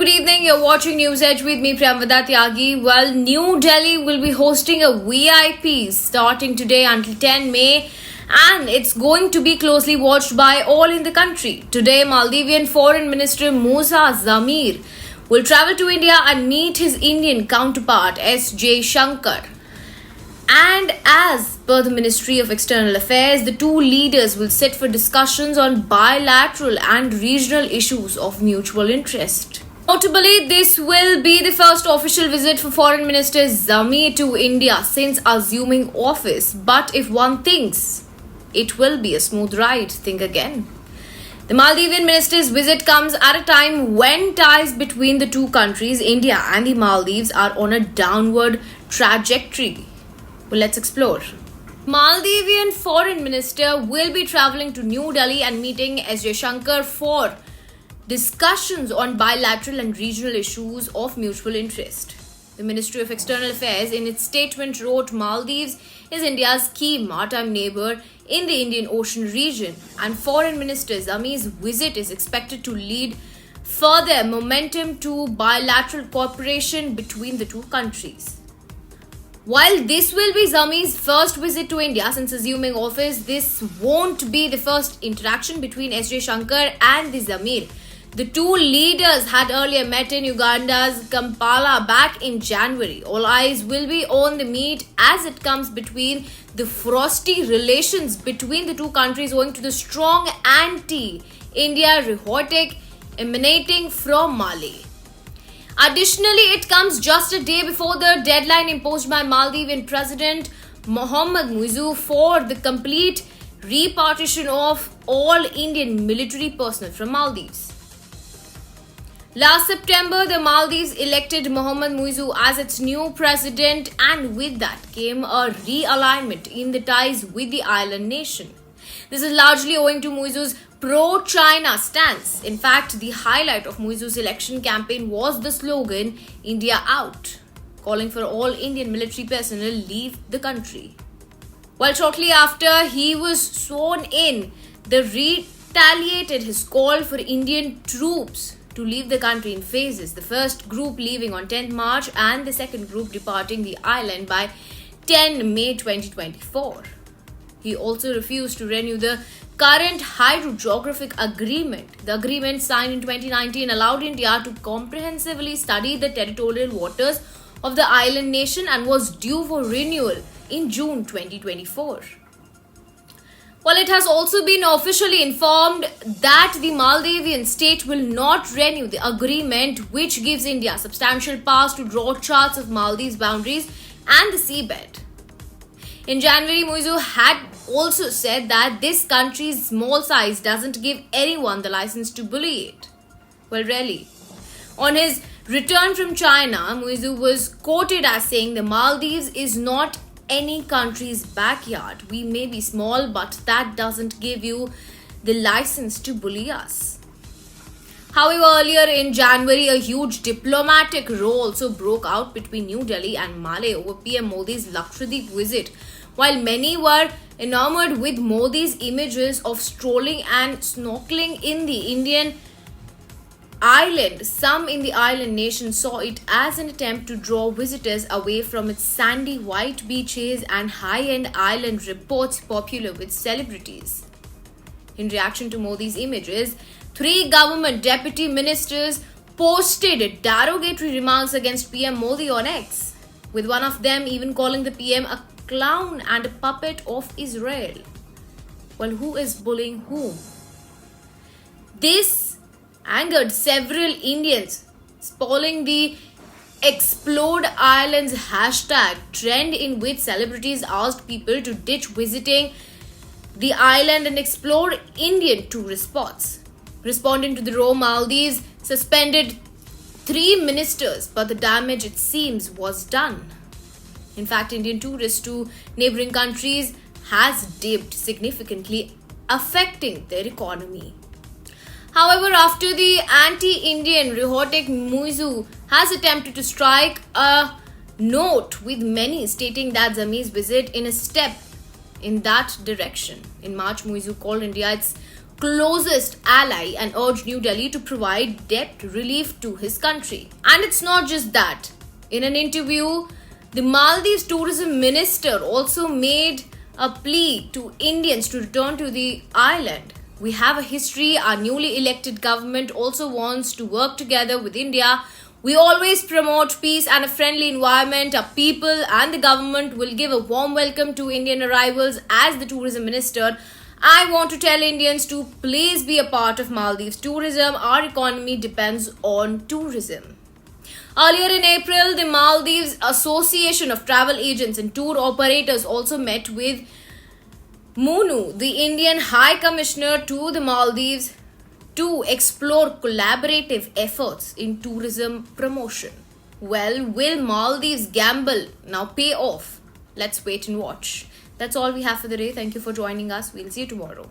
good evening. You're watching News Edge with me, Priyamvada Tyagi. Well, New Delhi will be hosting a VIP starting today until 10 May, and it's going to be closely watched by all in the country. Today, Maldivian Foreign Minister Musa Zamir will travel to India and meet his Indian counterpart S. J. Shankar. And as per the Ministry of External Affairs, the two leaders will sit for discussions on bilateral and regional issues of mutual interest. Notably, this will be the first official visit for Foreign Minister Zamir to India since assuming office. But if one thinks it will be a smooth ride, think again. The Maldivian minister's visit comes at a time when ties between the two countries, India and the Maldives, are on a downward trajectory. Well, let's explore. Maldivian Foreign Minister will be traveling to New Delhi and meeting S. J. Shankar for discussions on bilateral and regional issues of mutual interest. The Ministry of External Affairs in its statement wrote Maldives is India's key maritime neighbor in the Indian Ocean region, and Foreign Minister Zamir's visit is expected to lead further momentum to bilateral cooperation between the two countries. While this will be Zamir's first visit to India since assuming office, this won't be the first interaction between S. J. Shankar and the Zamir. The two leaders had earlier met in Uganda's Kampala back in January. All eyes will be on the meet as it comes between the frosty relations between the two countries owing to the strong anti-India rhetoric emanating from Mali. Additionally, it comes just a day before the deadline imposed by Maldivian President Mohamed Muizzu for the complete repartition of all Indian military personnel from Maldives. Last September, the Maldives elected Mohamed Muizzu as its new president, and with that came a realignment in the ties with the island nation. This is largely owing to Muizzu's pro-China stance. In fact, the highlight of Muizzu's election campaign was the slogan, India Out, calling for all Indian military personnel leave the country. While shortly after he was sworn in, they retaliated his call for Indian troops to leave the country in phases, the first group leaving on 10th March and the second group departing the island by 10 May 2024. He also refused to renew the current hydrographic agreement. The agreement signed in 2019 allowed India to comprehensively study the territorial waters of the island nation and was due for renewal in June 2024. While it has also been officially informed that the Maldivian state will not renew the agreement, which gives India substantial powers to draw charts of Maldives' boundaries and the seabed. In January, Muizzu had also said that this country's small size doesn't give anyone the license to bully it. Well, really. On his return from China, Muizzu was quoted as saying, "The Maldives is not any country's backyard. We may be small, but that doesn't give you the license to bully us." However, earlier in January, a huge diplomatic row also broke out between New Delhi and Male over PM Modi's Lakshadweep visit. While many were enamored with Modi's images of strolling and snorkeling in the Indian island, some in the island nation saw it as an attempt to draw visitors away from its sandy white beaches and high-end island resorts popular with celebrities. In reaction to Modi's images, 3 government deputy ministers posted derogatory remarks against PM Modi on X, with one of them even calling the PM a clown and a puppet of Israel. Well, who is bullying whom? This angered several Indians, spoiling the Explode Islands hashtag trend, in which celebrities asked people to ditch visiting the island and explore Indian tourist spots. Responding to the row, Maldives suspended 3 ministers, but the damage, it seems, was done. In fact, Indian tourists to neighboring countries has dipped significantly, affecting their economy. However, after the anti-Indian rhetoric, Muizzu has attempted to strike a note with many, stating that Zamir's visit in a step in that direction. In March, Muizzu called India its closest ally and urged New Delhi to provide debt relief to his country. And it's not just that. In an interview, the Maldives tourism minister also made a plea to Indians to return to the island. We have a history. Our newly elected government also wants to work together with India. We always promote peace and a friendly environment. Our people and the government will give a warm welcome to Indian arrivals. As the tourism minister, I want to tell Indians to please be a part of Maldives tourism. Our economy depends on tourism. Earlier in April, the Maldives Association of Travel Agents and Tour Operators also met with Munu, the Indian High Commissioner to the Maldives, to explore collaborative efforts in tourism promotion. Well, will Maldives gamble now pay off? Let's wait and watch. That's all we have for the day. Thank you for joining us. We'll see you tomorrow.